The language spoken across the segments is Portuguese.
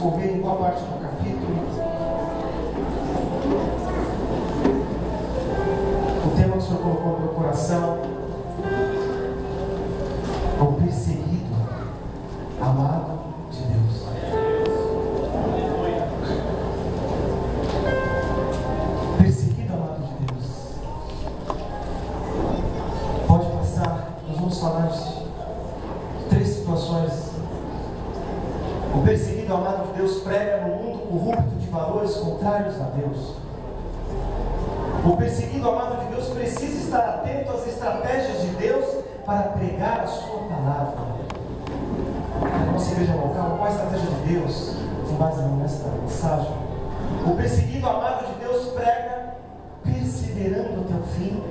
discorrer em qual parte do capítulo. O tema que o Senhor colocou no meu coração é o perseguido, amado de Deus. Perseguido, amado de Deus. Pode passar, nós vamos falar de 3 situações. O perseguido, amado de Deus, prega no mundo corrupto de valores contrários a Deus. O perseguido, amado de Deus, precisa estar atento às estratégias de Deus para pregar a sua palavra. A nossa igreja local, qual a estratégia de Deus com base nesta mensagem? O perseguido, amado de Deus, prega perseverando até o fim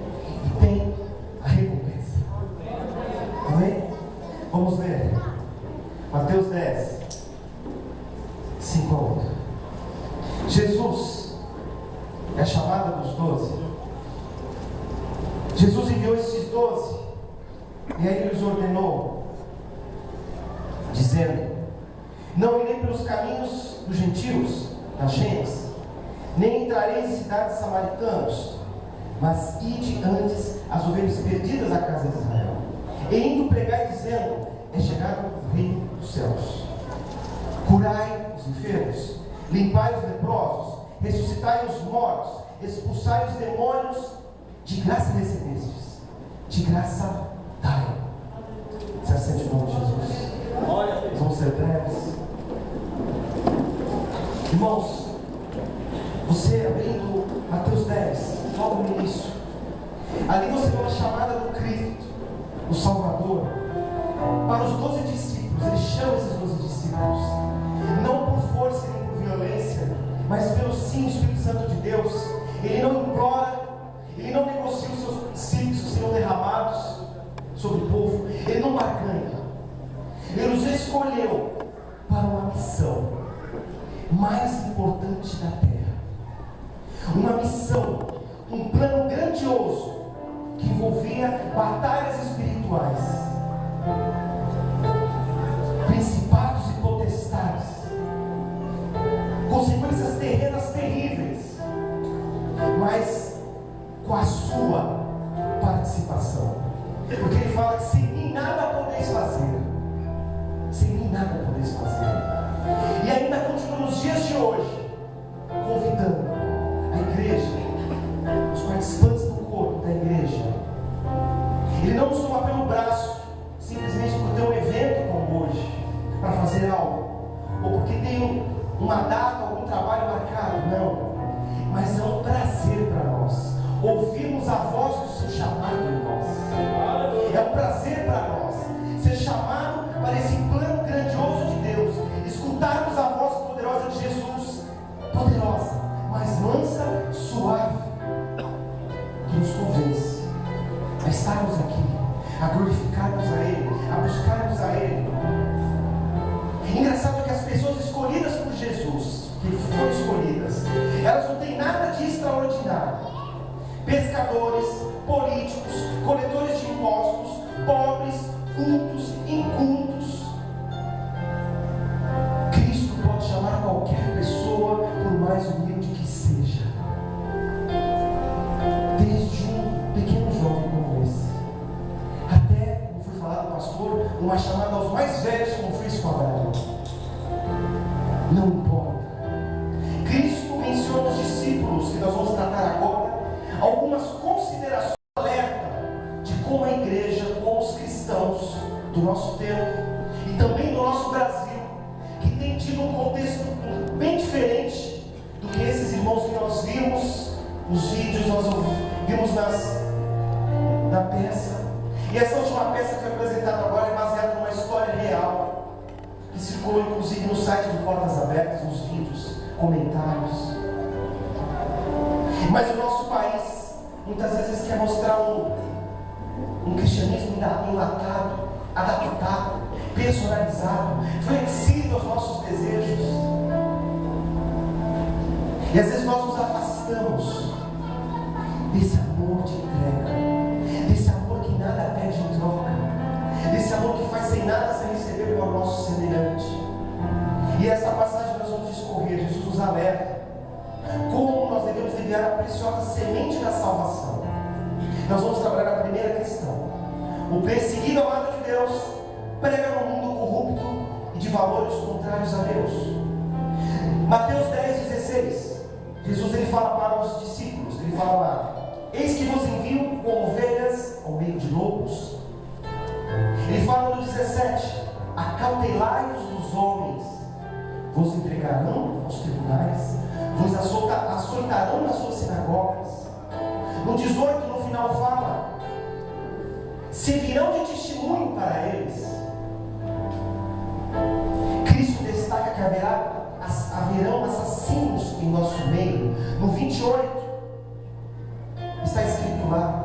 e tem a recompensa. Amém? Vamos ler Mateus 10, 5 a 8. Jesus é a chamada dos 12. Jesus enviou esses 12 e aí ele lhes ordenou, dizendo: não irei pelos caminhos dos gentios, das gentes, nem entrarei em cidades samaritanos, mas ide antes as ovelhas perdidas da casa de Israel. E indo pregai, dizendo: é chegado o reino dos céus. Curai os enfermos, limpai os leprosos, ressuscitai os mortos, expulsai os demônios. De graça recebestes, de graça dai. Se assente em nome de Jesus. Vamos ser breves. Irmãos, você abrindo Mateus 10, logo no início, ali você vê uma chamada do Cristo, o Salvador, para os 12 discípulos. Ele chama esses 12 discípulos, não por força nem por violência, mas pelo sim do Espírito Santo de Deus. Ele não implora, ele não negocia os seus princípios que serão derramados sobre o povo, ele não barganha. Ele os escolheu para uma missão mais importante da terra, uma missão, um plano grandioso que envolvia batalhas espirituais, principados e potestades, consequências terrenas terríveis, mas com a sua participação. Porque ele fala que sem mim nada podeis fazer. Sem mim nada podeis fazer. E ainda continua nos dias de hoje, convidando a igreja, os participantes do corpo da igreja. Ele não nos toma pelo braço, simplesmente por ter um evento como hoje, para fazer algo, ou porque tem uma data, algum trabalho marcado. Não, mas é um prazer para nós ouvirmos a voz do seu chamado em nós. É um prazer para nós ser chamado para esse plano grandioso de Deus, escutarmos a voz poderosa de Jesus, poderosa, mas mansa, suave, que nos convence a estarmos aqui, a glorificarmos a Ele, a buscarmos a Ele. Engraçado que as pessoas escolhidas por Jesus, que foram escolhidas, elas não têm nada de extraordinário. Pescadores, políticos, coletores de impostos, pobres, cultos, incultos. Cristo pode chamar qualquer pessoa, por mais humilde que seja, desde um pequeno jovem como esse, até, como foi falado, pastor, uma chamada aos mais velhos, como fez com Abraão. Não importa. Cristo menciona os discípulos, que nós vamos tratar agora, algumas considerações de alerta de como a igreja, como os cristãos do nosso tempo e também do nosso Brasil, que tem tido um contexto bem diferente do que esses irmãos que nós vimos nos vídeos, nós vimos na peça. E essa última peça que foi apresentada agora é baseada numa história real, que circulou inclusive no site do Portas Abertas, nos vídeos, comentários. Mas o nosso país muitas vezes quer mostrar um cristianismo enlatado, adaptado, personalizado, flexível aos nossos desejos. E às vezes nós nos afastamos desse amor de entrega, desse amor que nada pede em troca, desse amor que faz sem nada sem receber para o nosso semelhante. E essa passagem nós nos alerta como nós devemos enviar a preciosa semente da salvação. Nós vamos trabalhar a primeira questão. O perseguido amado de Deus prega no mundo corrupto e de valores contrários a Deus. Mateus 10:16, Jesus ele fala para os discípulos, ele fala lá: eis que vos envio como ovelhas ao meio de lobos. Ele fala no 17: acautelai-vos dos homens, vos entregarão aos tribunais, vos açoitarão nas suas sinagogas. No 18, no final fala: servirão de testemunho para eles. Cristo destaca que haverão assassinos em nosso meio. No 28 está escrito lá: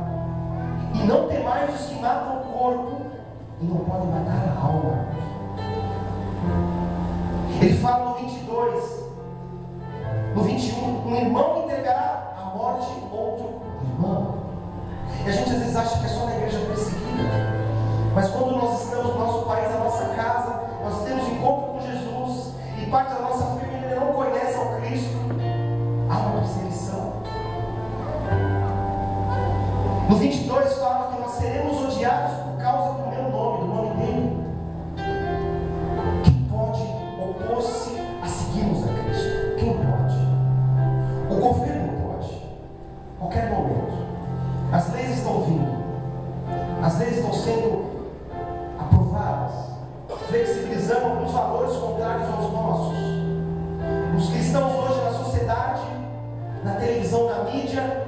e não temais os que matam o corpo e não podem matar a alma. Ele fala no 22, no 21: um irmão entregará à morte outro irmão. E a gente às vezes acha que é só na igreja perseguida, mas quando nós estamos no nosso país, na nossa casa, nós temos encontro com Jesus e parte da nossa família não conhece ao Cristo, há uma perseguição. No 22 fala que nós seremos odiados por causa do meu nome, do nome dele. Quem pode opor-se a seguirmos a Cristo? Quem pode? O governo pode, qualquer momento. As leis estão vindo, as leis estão sendo aprovadas, flexibilizando alguns valores contrários aos nossos. Os cristãos hoje na sociedade, na televisão, na mídia,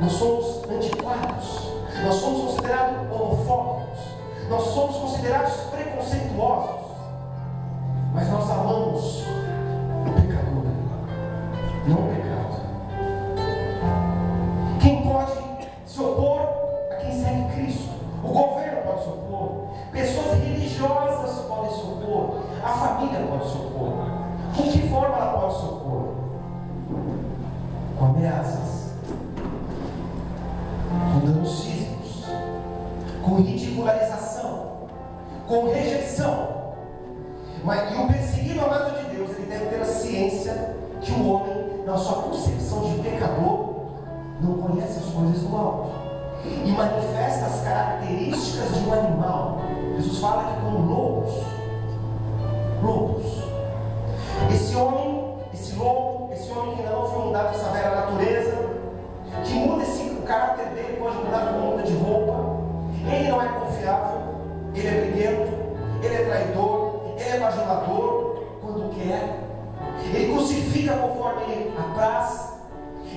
nós somos antiquados, nós somos considerados homofóbicos, nós somos considerados preconceituosos, mas nós amamos o pecador, não o pecado. Quem pode se opor a quem segue Cristo? O governo pode se opor, pessoas religiosas podem se opor, a família pode se opor. Com que forma ela pode se opor? Com ameaças, com danos físicos, com ridicularização, com rejeição. E o perseguido amado de Deus, ele deve ter a ciência que o homem, na sua concepção de pecador, não conhece as coisas do alto e manifesta as características de um animal. Jesus fala que como lobos. Esse homem, esse lobo, esse homem que ainda não foi mudado dessa velha natureza, que muda o caráter dele, pode mudar como muda de roupa. Ele não é confiável, ele é briguento, ele é traidor, ele é bajulador quando quer, ele crucifica conforme ele apraz.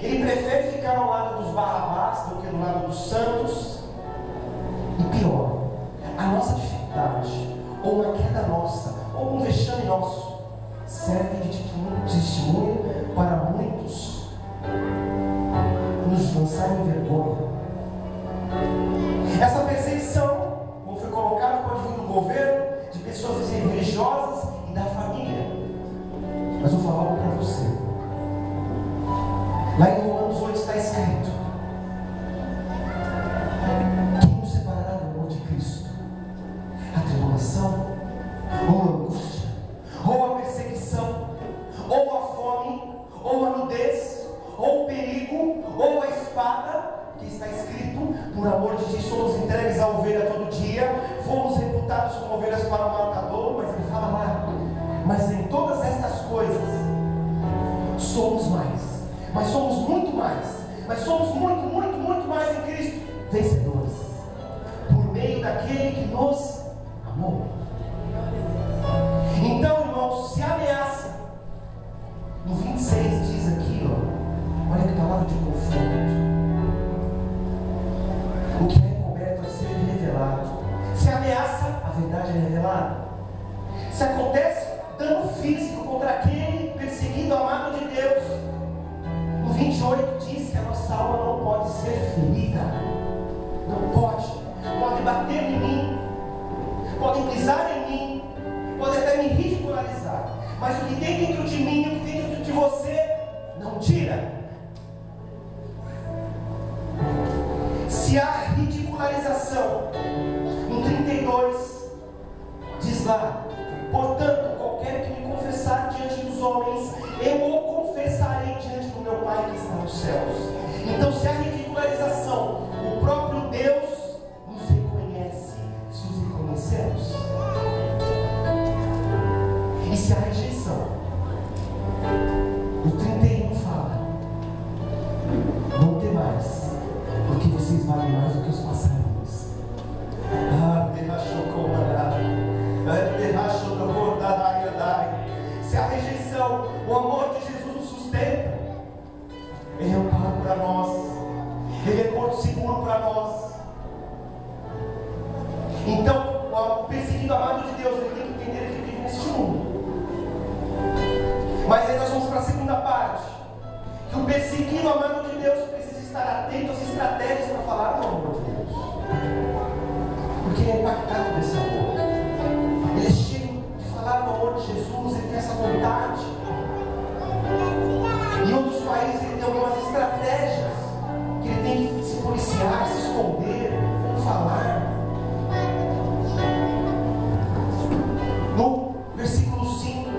Ele prefere ficar ao lado dos Barrabás do que do lado dos santos. E pior, a nossa dificuldade, ou uma queda nossa, ou um vexame nosso, serve de testemunho para muitos nos lançarem em vergonha. Essa perseguição, como foi colocado, pode vir do governo, de pessoas religiosas e da família. Mas eu vou falar algo para você. Lá em Romanos 8 está escrito: quem nos separará do amor de Cristo? A tribulação, ou a angústia, ou a perseguição, ou a fome, ou a nudez, ou o perigo, ou a espada, que está escrito: por amor de ti somos entregues à ovelha todo dia, fomos reputados como ovelhas para o matador. Mas ele fala lá: mas em todas estas coisas somos mais. Mas somos muito mais. Mas somos muito, muito, muito mais em Cristo. Vencedores. Por meio daquele que nos amou. Então, irmãos, se ameaça. No 26 diz aqui, olha que palavra de confronto. O que é encoberto vai ser revelado. Se ameaça, a verdade é revelada. Se acontece dano físico contra aquele perseguido, amado de Deus, no 28 diz que a nossa alma não pode ser ferida. Não pode. Pode bater em mim, pode pisar em mim, pode até me ridicularizar, mas o que tem dentro de mim, o que tem dentro de você, não tira. Se há ridicularização, no 32 diz lá: portanto, qualquer que me confessar diante dos homens, se a rejeição, o 31 fala: não temais, porque vocês valem mais do que os passarinhos. Se a rejeição, o amor de Jesus nos sustenta, Ele é um amparo para nós, Ele é porto seguro para nós. Então, o perseguido amado de Deus, ele tem que entender que vive neste mundo. Mas aí nós vamos para a segunda parte, que o perseguido amado de Deus precisa estar atento às estratégias para falar do amor de Deus, porque ele é impactado desse amor, ele é cheio de falar do amor de Jesus, ele tem essa vontade. Em outros países ele tem algumas estratégias que ele tem que se policiar, se esconder, não falar. No versículo 5,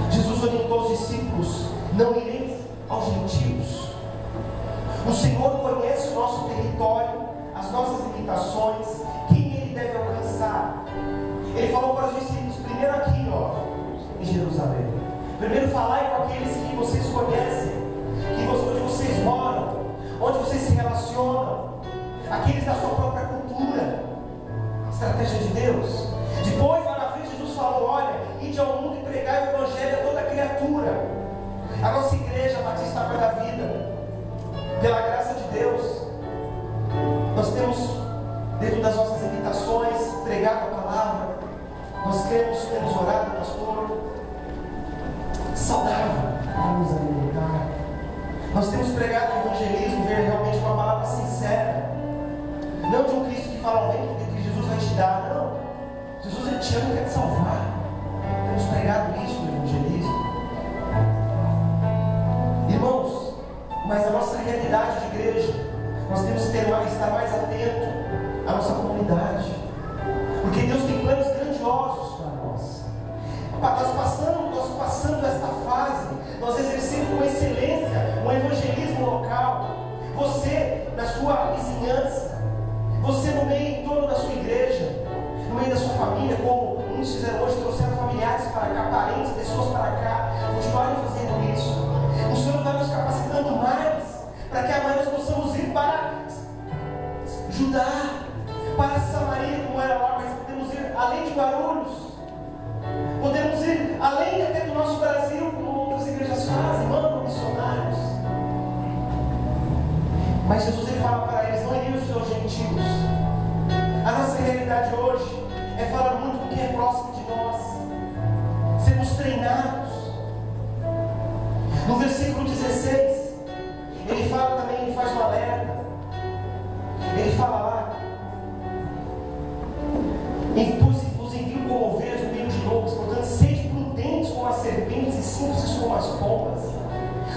Jesus orientou os discípulos: não ireis aos gentios. O Senhor conhece o nosso território, as nossas limitações, quem Ele deve alcançar. Ele falou para os discípulos, primeiro aqui, em Jerusalém. Primeiro falai com aqueles que vocês conhecem, onde vocês moram, onde vocês se relacionam, aqueles da sua própria cultura. Estratégia de Deus. Depois, lá na frente, Jesus falou: olha, ide ao mundo e pregai o Evangelho a toda criatura. A nossa igreja, Batista Água da Vida, pela graça de Deus, nós temos, dentro das nossas limitações, pregado a palavra. Nós temos orado, pastor, saudável para nos alimentar. Nós temos pregado o evangelismo, ver realmente uma palavra sincera, não de um Cristo que fala bem que Jesus vai te dar, não. Jesus, Ele te ama e quer te salvar. Temos pregado isso no evangelismo, irmãos. Mas a nossa realidade de igreja, nós temos que estar mais atento à nossa comunidade, porque Deus tem planos grandiosos para nós. Nós passando esta fase, nós exercendo com excelência um evangelismo local. Você na sua vizinhança, você no meio em torno da sua igreja, no meio da sua família, como muitos fizeram hoje, trouxeram familiares para cá, parentes, pessoas para cá, continuarem fazendo isso. O Senhor vai nos capacitando mais, para que amanhã nós possamos ir para Judá, para Samaria, como era lá, mas podemos ir além de Guarulhos, podemos ir além até do nosso Brasil, como outras igrejas fazem, mandam missionários. Mas Jesus, Ele fala para eles: não iriam aos gentios. A nossa realidade hoje é falar muito com quem é próximo de nós, sermos treinados. No versículo 16, Ele fala também, Ele faz um alerta. Ele fala lá: vos envio como ovelhas no meio de lobos, portanto sede prudentes como as serpentes e simples como as pombas.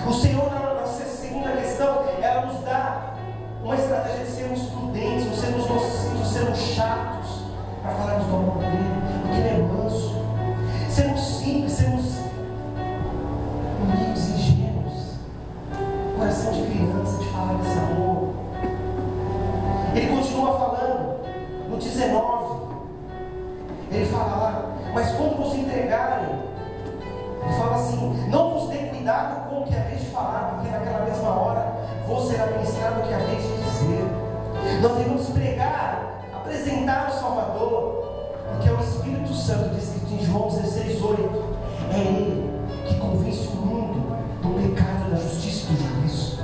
O Senhor, na segunda questão, ela nos dá uma estratégia de sermos prudentes, não sermos nocivos, não sermos chatos, para falarmos do amor dele, porque Ele é manso. Sermos simples, sermos humildes, ingênuos, coração de criança, de falar desse amor. Ele continua falando no 19, ele fala lá: mas quando vos entregarem, ele fala assim: não vos dê cuidado com o que haveis de falar, porque naquela mesma hora vos será ministrado o que haveis de dizer. Nós devemos pregar, apresentar o Salvador, porque é o Espírito Santo, descrito em João 16:8. É Ele que convence o mundo do pecado, da justiça e do juízo.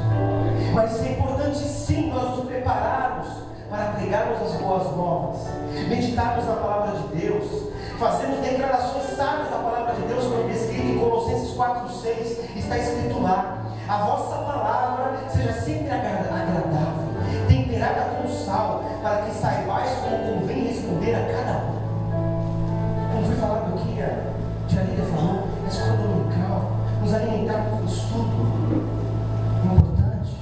Mas é importante sim nós nos prepararmos para pregarmos as boas novas, meditarmos na palavra de Deus, fazermos declarações sábias da palavra de Deus, como descrito em Colossenses 4:6, está escrito lá: a vossa palavra seja sempre agradável, temperada com sal, para que saibais como convém responder a cada um. Como foi falado aqui, a tia Lídia falou, a escola dominical, nos alimentar com estudo importante.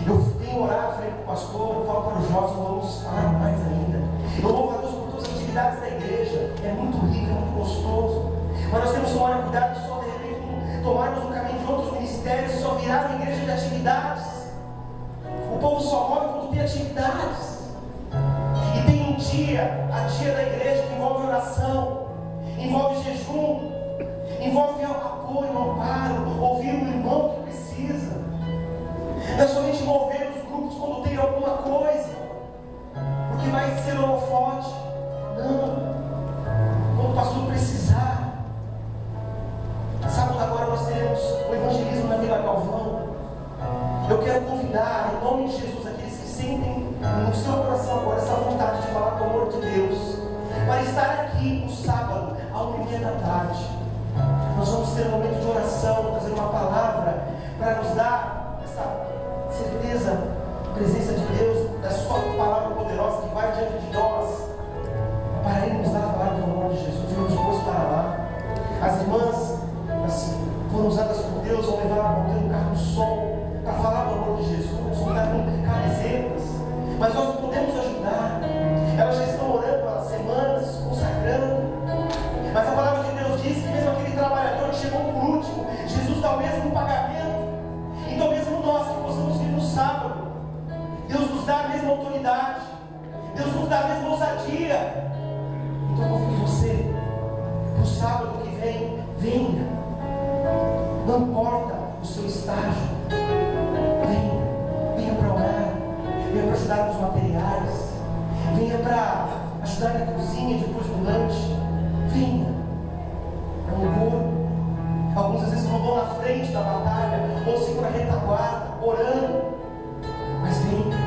Eu tenho orado, falei para o pastor, eu falo para os jovens: vamos falar mais ainda. Eu louvo a Deus por todas as atividades da igreja, é muito rico, é muito gostoso. Mas nós temos que tomar cuidado só de repente tomarmos o caminho de outros ministérios e só virar uma igreja de atividades. O povo só morre quando tem atividades. E tem a dia da igreja que envolve oração, envolve 6h30 da tarde, nós vamos ter um momento de oração, trazer uma palavra para nos dar essa certeza, presença de Deus, da sua palavra poderosa que vai diante de nós, para Ele nos dar a palavra do nome de Jesus. Vamos depois para lá. As irmãs, assim, foram usadas por Deus, vão levar, vão ter um carro de som para falar do amor de Jesus, vão dar camisetas, mas nós não podemos ajudar. Elas já estão orando há semanas, se consagrando, mas a palavra de Deus diz que mesmo aquele trabalhador que chegou por último, Jesus dá o mesmo pagamento. Então mesmo nós que possamos vir no sábado, Deus nos dá a mesma autoridade, Deus nos dá a mesma ousadia. Então eu convido você, para o sábado que vem, venha. Não importa o seu estágio, venha para orar, venha para ajudar com os materiais, venha para ajudar na cozinha depois do lanche, venha. É um corpo. Alguns às vezes não vão na frente da batalha, ou ficam na retaguarda, orando, mas venha.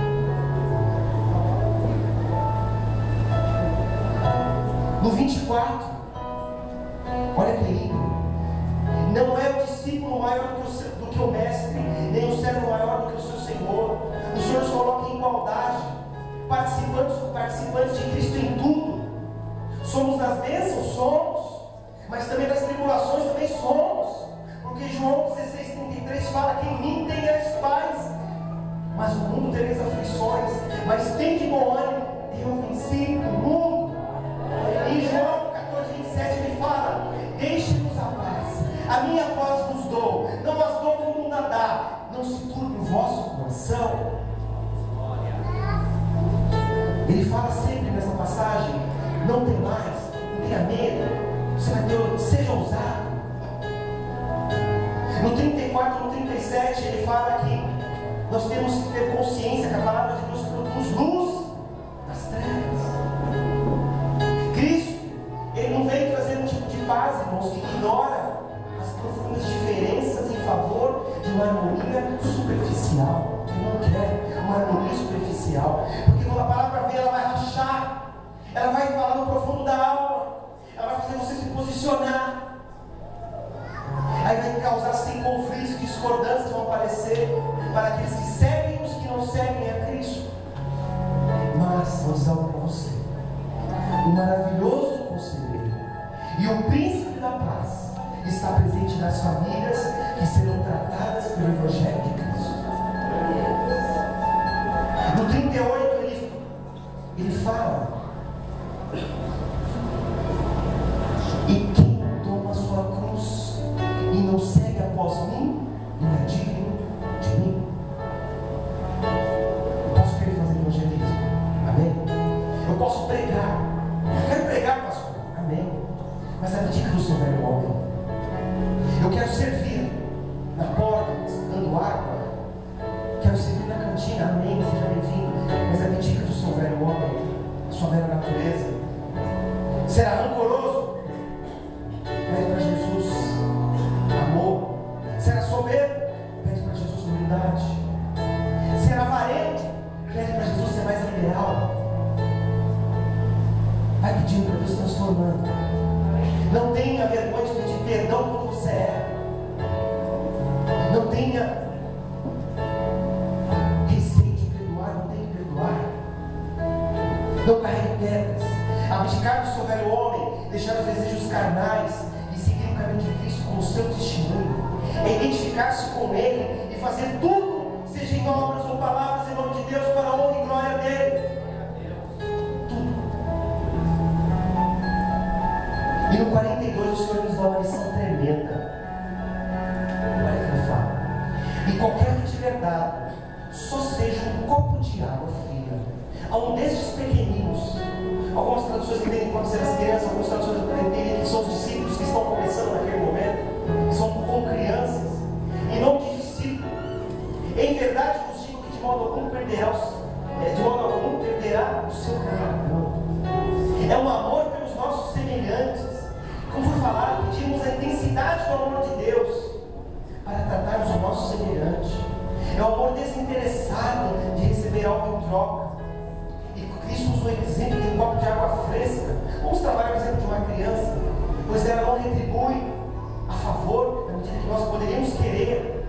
No 24, olha que lindo. Não é o discípulo maior do que o mestre, nem o servo maior do que o seu Senhor. O Senhor nos coloca em igualdade, participantes de Cristo em tudo. Somos das bênçãos? Somos, mas também das tribulações também somos, porque João 16,33 fala que em mim tenhais paz, mas no mundo tereis aflições, mas tem de bom ânimo, eu venci o mundo. Em João 14,27 ele fala: deixe-nos a paz, a minha paz vos dou, não as dou como o mundo a dá, não se turbe o vosso coração. Ele fala sempre nessa passagem: não tem mais, não tenha medo, você vai ter, seja ousado. No 34, no 37 ele fala que nós temos que ter consciência que a palavra de Deus produz luz das trevas. Cristo, Ele não veio trazer um tipo de paz, irmãos, que ignora as profundas diferenças em favor de uma harmonia superficial. Ele não quer uma harmonia superficial, porque quando a palavra vem, ela vai rachar, ela vai falar no profundo da alma, ela vai fazer você se posicionar. Aí vai causar sem conflitos e discordâncias que vão aparecer para aqueles que seguem e os que não seguem a Cristo. Mas vou dizer algo para você: o maravilhoso conselheiro e o príncipe da paz está presente nas famílias que serão tratadas pelo Evangelho de Cristo. No 38 ele fala: e quem toma a sua cruz e não segue após mim, não é digno de mim. Eu posso querer fazer evangelismo, amém? Eu posso pregar, eu quero pregar, pastor, amém? Mas abdica do seu velho homem. Eu quero servir na porta, dando água, quero servir na cantina, amém? Seja bem-vindo, mas abdica do seu velho homem, da sua velha natureza. Será rancoroso? Pede para Jesus amor. Será soberbo? Pede para Jesus humildade. Será avarento? Pede para Jesus ser mais liberal. Vai pedindo para Deus transformando. Não tenha vergonha de pedir perdão quando você é. Não tenha receio de perdoar, não tem que perdoar. Não carregue pedras. Abdicar do seu velho homem, deixar os desejos carnais e seguir o caminho de Cristo como seu testemunho. É identificar-se com Ele e fazer tudo, seja em obras ou palavras, em nome de Deus, para a honra e glória dEle. Tudo. E no 42 o Senhor nos dá uma lição tremenda. Olha o que ele fala: e qualquer que tiver dado, só seja um copo de água fria a um destes pequeninos. Algumas traduções entendem como ser as crianças, algumas traduções entendem que são os discípulos que estão começando naquele momento, que são como crianças, e não de discípulo. Em verdade vos digo que de modo algum perderá o seu galardão. É um amor pelos nossos semelhantes. Como foi falado, pedimos a intensidade do amor de Deus para tratarmos o nosso semelhante. É um amor desinteressado de receber algo em troca. E Cristo usou o exemplo de um copo de água fresca. Vamos trabalhar o exemplo de uma criança. pois ela não retribui a favor da medida que nós poderíamos querer.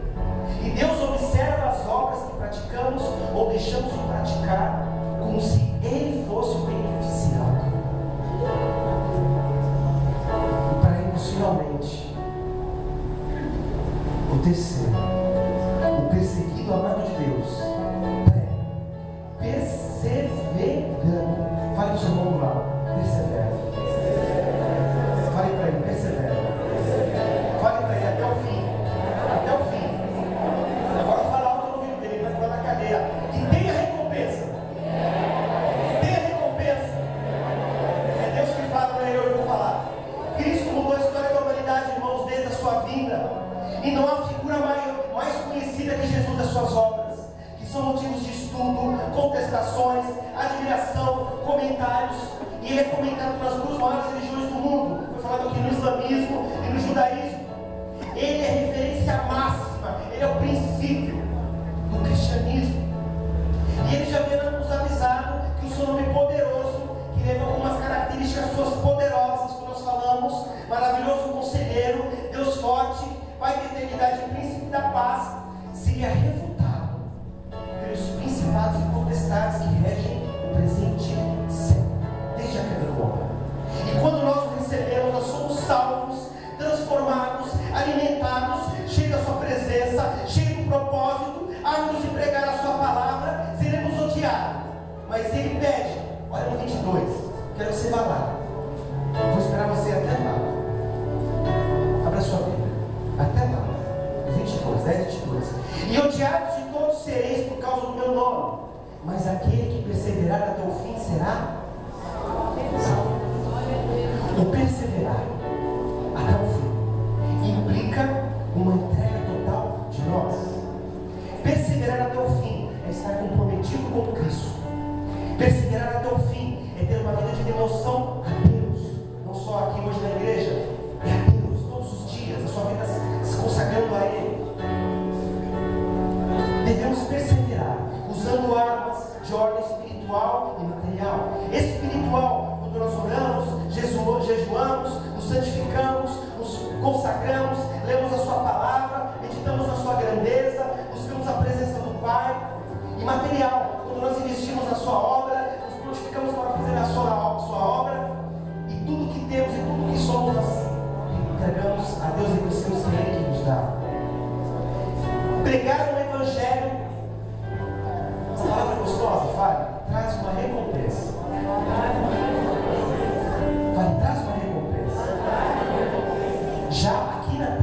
E Deus observa as obras que praticamos ou deixamos de praticar, como se Ele fosse o beneficiado. E para irmos finalmente, o terceiro, o perseguido amado de Deus, perseverando. Fale para o seu irmão lá, persevera. Fale para ele, persevera. Fale para ele até o fim. Até o fim. Agora fala alto no ouvido dele, vai falar na cadeira. E tenha recompensa. Tenha recompensa. É Deus que fala para ele, eu vou falar. Cristo mudou a história da humanidade, irmãos, desde a sua vinda. E não há figura mais conhecida que Jesus das suas obras, que são motivos de estudo, contestações, admiração, comentários. E ele é comentado nas duas maiores religiões do mundo. Foi falado aqui no islamismo e no judaísmo. Ele é referência máxima, ele é o princípio do cristianismo. E ele já havia nos avisado que o seu nome poderoso, que leva algumas características suas poderosas, como nós falamos: maravilhoso conselheiro, Deus forte, Pai da eternidade e príncipe da paz, seria refutado pelos principados e potestades que regem o presente século, desde a queda do homem. E quando nós o recebemos, nós somos salvos, transformados, alimentados, cheios da sua presença, cheios do propósito, aptos de pregar a sua palavra. Seremos odiados, mas ele pede, olha no 22, quero que você vá lá, vou esperar você até lá. Abra sua Bíblia, até lá, 22, 10 e 22. E odiados de todos sereis por causa do meu nome, mas aquele que perseverar até o fim será salvo. O perseverar até o fim implica uma entrega total de nós. Perseverar até o fim é estar comprometido com Cristo. Perseverar até o fim é ter uma vida de devoção a Deus, não só aqui hoje na igreja, é a Deus todos os dias, a sua vida se consagrando a Ele. Devemos perseverar usando armas de ordem espiritual e material. Espiritual, quando nós oramos, jejuamos, nos santificamos, nos consagramos, lemos a sua palavra, meditamos na sua grandeza, buscamos a presença do Pai. E material, quando nós investimos na sua obra, nos prontificamos para fazer a sua obra, e tudo que temos e tudo que somos, nós entregamos a Deus e reconhecemos que é Ele que nos dá. Pregar o Evangelho, essa palavra gostosa, fale, traz uma recompensa. Fale, traz uma recompensa. Já aqui na terra.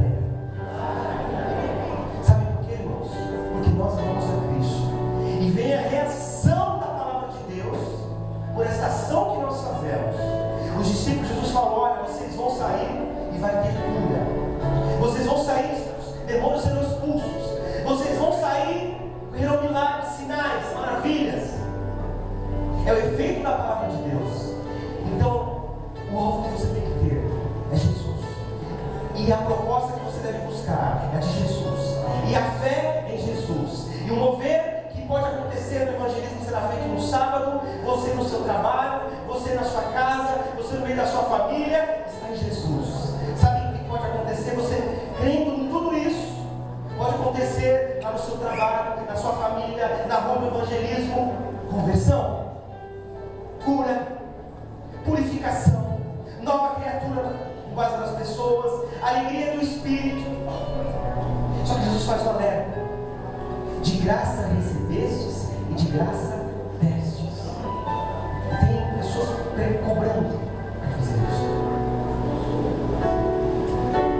Sabe por quê, irmãos? Porque nós amamos a Cristo. E vem a reação da palavra de Deus por essa ação que nós fazemos. Os discípulos de Jesus falou: olha, vocês vão sair e vai ter cura. Vocês vão sair, os demônios serão expulsos. Vocês vão sair, verão milagres, sinais, maravilhas. É o efeito da palavra de Deus. Então, o alvo que você tem que ter é Jesus. E a proposta que você deve buscar é a de Jesus. E a fé em Jesus. E o mover que pode acontecer no evangelismo será feito no sábado, você no seu trabalho, você na sua casa, você no meio da sua família, está em Jesus. Sabe o que pode acontecer? Você crendo em tudo isso. Pode acontecer lá no seu trabalho, na sua família, na rua do evangelismo: conversão, cura, purificação, nova criatura com base nas pessoas, alegria do Espírito. Só que Jesus faz um alerta: de graça recebestes e de graça destes. Tem pessoas cobrando para fazer isso.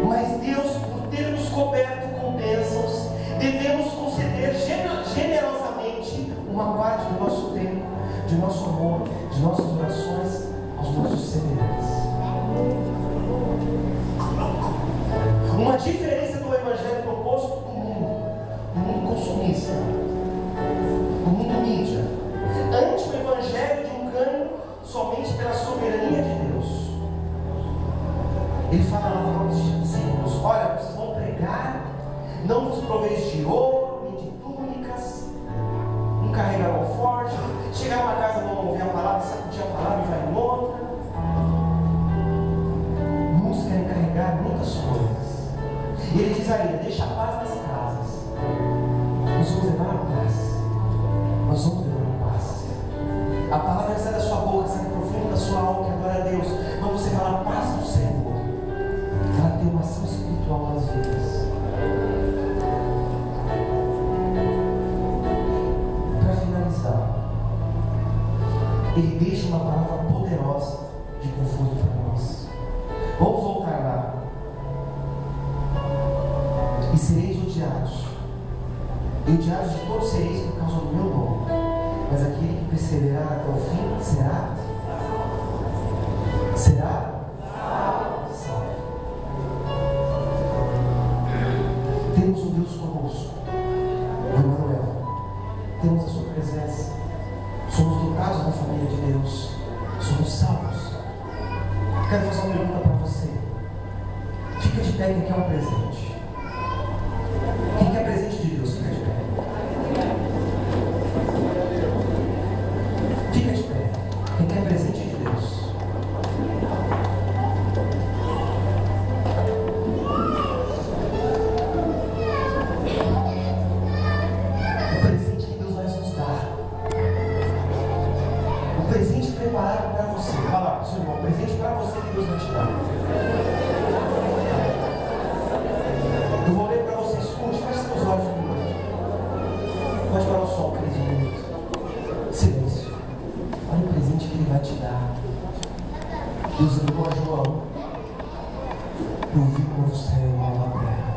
Mas Deus, por ter nos coberto com bênçãos, devemos conceder generosamente uma parte do nosso tempo, de nosso amor, de nossas orações aos nossos semelhantes. Uma diferença do evangelho proposto do mundo consumista, do mundo mídia, ante o evangelho de um ganho somente pela soberania de Deus. Ele fala lá para os discípulos: olha, vocês vão pregar, não vos proveis de ouro, nem de túnicas, não carregar alforje, chegar numa casa, vão ouvir a palavra, sacudir a palavra e vai em outra. Música Isaías: deixa a paz nas casas. Nós vamos levar a paz. Nós vamos levar a paz. A palavra que sai da sua boca, sai do profundo da sua alma, que adora a Deus. Quando você fala a paz do Senhor, ela tem uma ação espiritual nas vidas. Para finalizar, ele deixa uma palavra poderosa de conforto para nós. Vamos voltar lá. E sereis odiados, e odiados de todos sereis por causa do meu nome, mas aquele que perseverar até o fim será salvo. Temos um Deus conosco, Emmanuel. Temos a sua presença. Somos dotados da família de Deus. Somos salvos. Quero fazer uma pergunta para você. Fica de pé, quem quer um presente. Quem quer presente de Deus, fica de pé. Fica de pé. Quem quer presente de Deus. O presente que Deus vai nos dar. O presente preparado para você. Fala lá, seu irmão, o presente para você que Deus vai te dar. Eu vou ler para você, escute, feche seus olhos um minuto. Pode parar o som, Cris, um minuto. Silêncio. Olha o presente que Ele vai te dar. Deus enviou a João. Eu vi um novo céu e uma nova terra.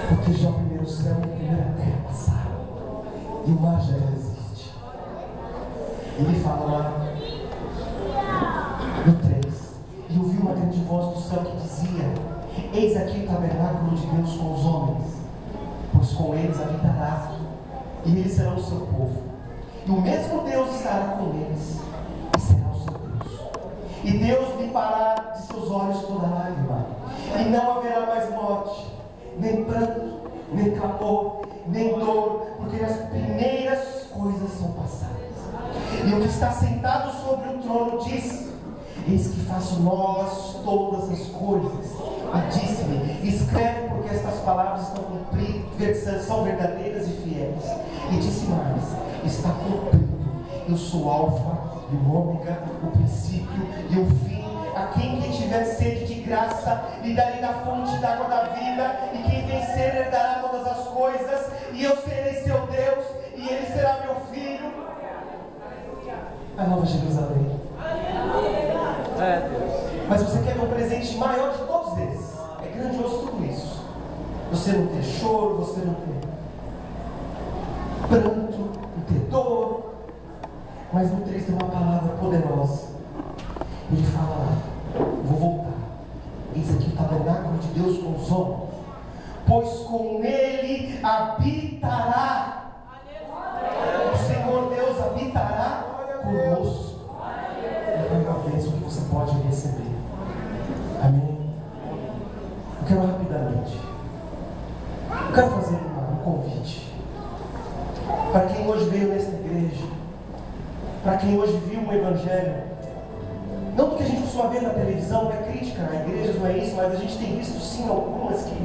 Porque já o primeiro céu e a primeira terra passaram. E o mar já não existe. Ele fala lá no 3. E ouvi uma grande voz do céu que dizia: eis aqui o tabernáculo de Deus com os homens, pois com eles habitará, e eles serão o seu povo. E o mesmo Deus estará com eles, e será o seu Deus. E Deus limpará de seus olhos toda lágrima, e não haverá mais morte, nem pranto, nem clamor, nem dor, porque as primeiras coisas são passadas. E o que está sentado sobre o trono disse: eis que faço novas todas as coisas. E disse-me: escreve, porque estas palavras estão cumpridas, são verdadeiras e fiéis. E disse mais: está cumprido. Eu sou o Alfa e o Ômega, o princípio e o fim. A quem tiver sede de graça, lhe darei da fonte da água da vida. E quem vencer herdará todas as coisas. E eu serei seu Deus, e ele será meu filho. A Nova Jerusalém. Mas você quer um presente maior de todos eles. É grandioso tudo isso. Você não ter choro, você não ter pranto, não ter dor. Mas no 3 tem uma palavra poderosa. Ele fala lá: vou voltar. Eis aqui o tabernáculo de Deus com os homens, pois com ele habitará. O Senhor Deus habitará conosco. É uma bênção que você pode receber. Amém? Eu quero rapidamente. Eu quero fazer um convite. Para quem hoje veio nesta igreja, para quem hoje viu o Evangelho, não do que a gente costuma ver na televisão, não é crítica a igrejas, não é isso, mas a gente tem visto sim algumas que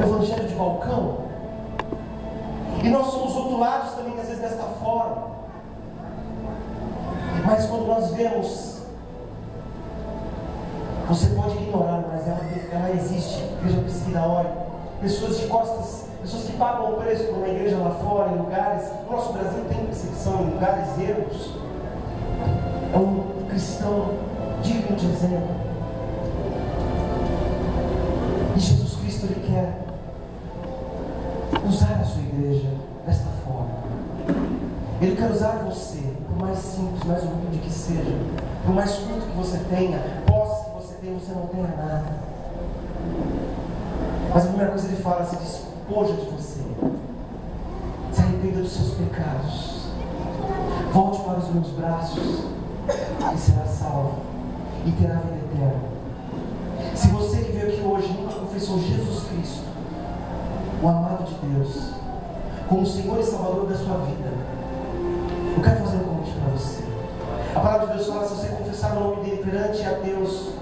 Evangelho de balcão. E nós somos rotulados também às vezes desta forma. Mas quando nós vemos, você pode ignorar, mas ela existe. Igreja Priscila, olha, pessoas de costas, pessoas que pagam o preço por uma igreja lá fora, em lugares. O nosso Brasil tem perseguição em lugares erros. É um cristão digno de exemplo. E Jesus Cristo, Ele quer usar a sua igreja desta forma. Ele quer usar você, por mais simples, mais humilde que seja, por mais culto que você tenha, posse que você tenha, você não tenha nada. Mas a primeira coisa Ele fala: se despoja de você, se arrependa dos seus pecados, volte para os meus braços e será salvo e terá vida eterna. Se você que veio aqui hoje nunca confessou Jesus Cristo, o amado de Deus, como Senhor e Salvador da sua vida, eu quero fazer um convite para você. A palavra de Deus fala: se você confessar o nome dele perante a Deus,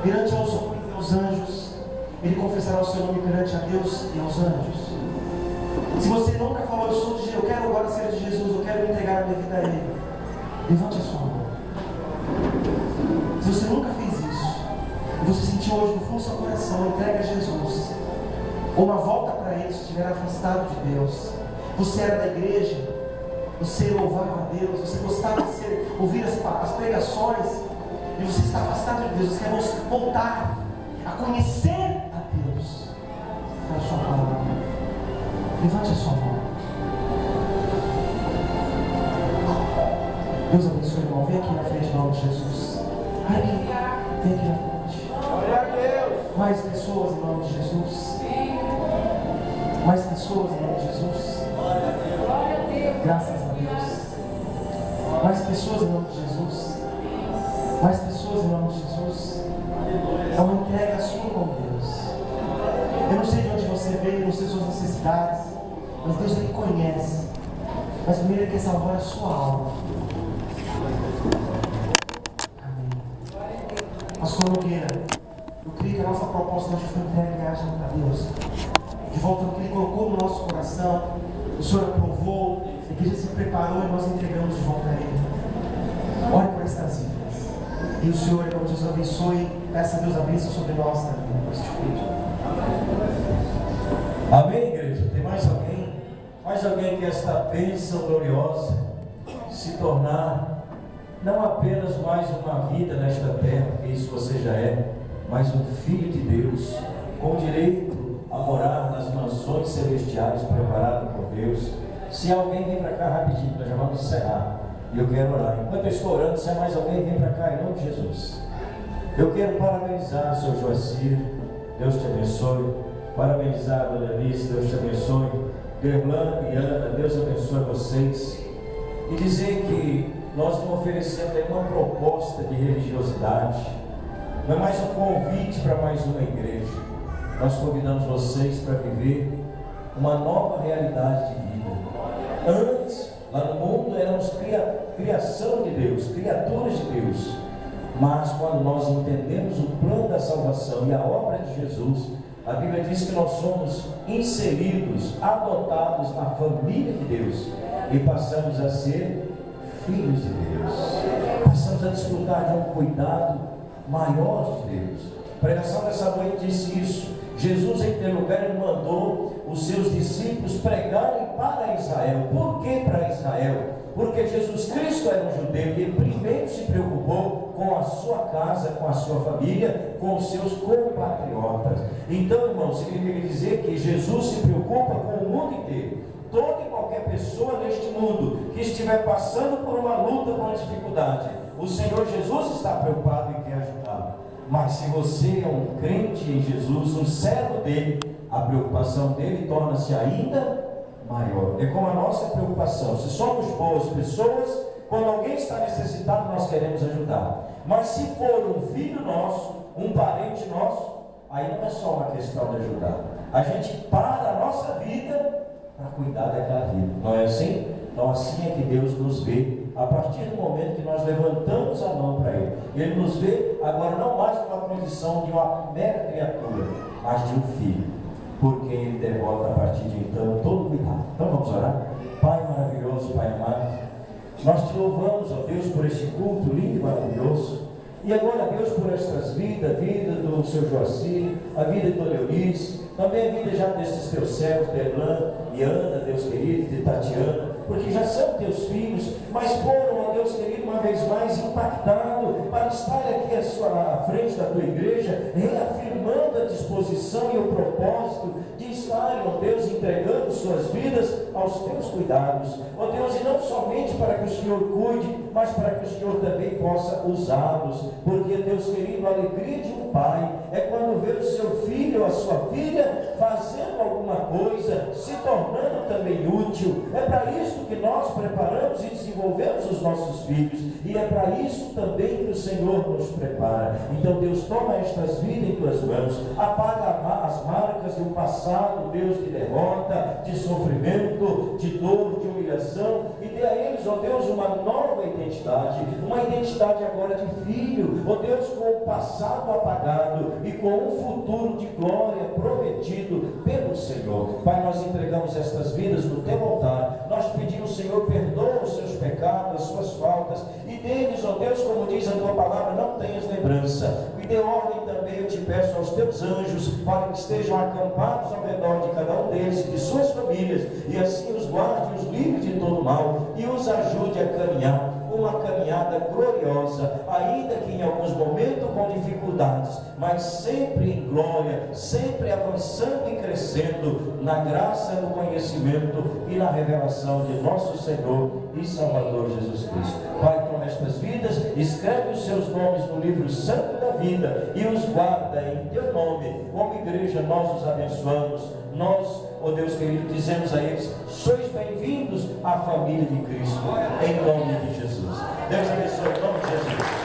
perante aos homens e aos anjos, ele confessará o seu nome perante a Deus e aos anjos. Se você nunca falou, eu quero agora ser de Jesus, eu quero entregar a minha vida a Ele, levante a sua mão. Se você nunca fez isso, e você sentiu hoje no fundo do seu coração, entrega a Jesus, ou uma volta para Ele se estiver afastado de Deus. Você era da igreja, você louvava a Deus, você gostava de ouvir as pregações, e você está afastado de Deus, você quer voltar a conhecer a Deus. Dá a sua palavra, levante a sua mão. Deus abençoe, irmão. Vem aqui na frente, em nome de Jesus. Vem aqui na frente. Glória a Deus. Mais pessoas em nome de Jesus. Mais pessoas em nome de Jesus. Glória a Deus. Graças a Deus. Mais pessoas em nome de Jesus. Mais pessoas em nome de Jesus. É uma entrega sua, irmão Deus. Eu não sei de onde você veio, não sei suas necessidades, mas Deus Ele conhece. Mas primeiro Ele quer salvar a sua alma. Pastor Nogueira, eu creio que a nossa proposta hoje foi entregue a Deus. De volta no que Ele colocou no nosso coração, o Senhor aprovou, a igreja se preparou e nós entregamos de volta a Ele. Ore por estas vidas. E o Senhor, então, Deus abençoe, peça a Deus a bênção sobre nós também. Amém, igreja? Tem mais alguém? Mais alguém que esta bênção gloriosa se tornar não apenas mais uma vida nesta terra, porque isso você já é, mas um filho de Deus, com direito a morar nas mansões celestiais preparadas por Deus. Se alguém vem para cá rapidinho, nós já vamos encerrar, e eu quero orar. Enquanto eu estou orando, se há mais alguém, vem para cá em nome de Jesus. Eu quero parabenizar o seu Joacir, Deus te abençoe. Parabenizar a dona Alice, Deus te abençoe. Derlan e Ana, Deus abençoe vocês. E dizer que nós não oferecemos nenhuma proposta de religiosidade, não é mais um convite para mais uma igreja. Nós convidamos vocês para viver uma nova realidade de vida. Antes, lá no mundo, éramos criação de Deus, criaturas de Deus. Mas quando nós entendemos o plano da salvação e a obra de Jesus, a Bíblia diz que nós somos inseridos, adotados na família de Deus e passamos a ser filhos de Deus. Passamos a desfrutar de um cuidado maior de Deus. A pregação dessa noite disse isso. Jesus, em primeiro lugar, ele mandou os seus discípulos pregarem para Israel. Por que para Israel? Porque Jesus Cristo era um judeu e ele primeiro se preocupou com a sua casa, com a sua família, com os seus compatriotas. Então, irmão, significa dizer que Jesus se preocupa com o mundo inteiro. Toda e qualquer pessoa neste mundo que estiver passando por uma luta, por uma dificuldade, o Senhor Jesus está preocupado e quer ajudá-lo. Mas se você é um crente em Jesus, um servo dele, a preocupação dele torna-se ainda maior. É como a nossa preocupação. Se somos boas pessoas, quando alguém está necessitado, nós queremos ajudar. Mas se for um filho nosso, um parente nosso, aí não é só uma questão de ajudar. A gente para a nossa vida para cuidar daquela vida. Não é assim? Então assim é que Deus nos vê. A partir do momento que nós levantamos a mão para Ele, Ele nos vê agora não mais numa condição de uma mera criatura, mas de um filho, por quem Ele devota a partir de então todo cuidado. Então vamos orar. Pai maravilhoso, Pai amado, nós te louvamos, ó Deus, por este culto lindo e maravilhoso. E agora, Deus, por estas vidas, a vida do seu Joacir, a vida de Dona Eunice, também a vida já desses teus servos, Derlan e Ana, Deus querido, de Tatiana, porque já são teus filhos, mas foram, ó Deus querido, uma vez mais impactados para estar aqui à frente da tua igreja, reafirmando a disposição e o propósito de estarem, ó Deus, entregando suas vidas aos teus cuidados, ó Deus, e não somente para que o Senhor cuide, mas para que o Senhor também possa usá-los, porque, Deus querido, a alegria de um pai é quando vê o seu filho ou a sua filha fazendo alguma coisa, se tornando também útil. É para isso que nós preparamos e desenvolvemos os nossos filhos, e é para isso também que o Senhor nos prepara. Então, Deus, toma estas vidas em tuas mãos, apaga as marcas de um passado, Deus, de derrota, de sofrimento, de dor, de humilhação, e dê a eles, ó Deus, uma nova identidade, uma identidade agora de filho, ó Deus, com o passado apagado e com um futuro de glória glória prometido pelo Senhor. Pai, nós entregamos estas vidas no teu altar. Nós pedimos, Senhor, perdoa os seus pecados, as suas faltas, e deles, ó Deus, como diz a tua palavra, não tenhas lembrança. E dê ordem também, eu te peço, aos teus anjos, para que estejam acampados ao redor de cada um deles e de suas famílias, e assim os guarde e os livre de todo mal, e os ajude a caminhar uma caminhada gloriosa, ainda que em alguns momentos com dificuldades, mas sempre em glória, sempre avançando e crescendo na graça, no conhecimento e na revelação de nosso Senhor e Salvador Jesus Cristo. Pai, toma estas vidas, escreve os seus nomes no livro santo da vida e os guarda em teu nome. Como igreja, nós os abençoamos. Nós, ó Deus querido, dizemos a eles: sois bem-vindos à família de Cristo, em nome de Jesus. Deus abençoe, em nome de Jesus.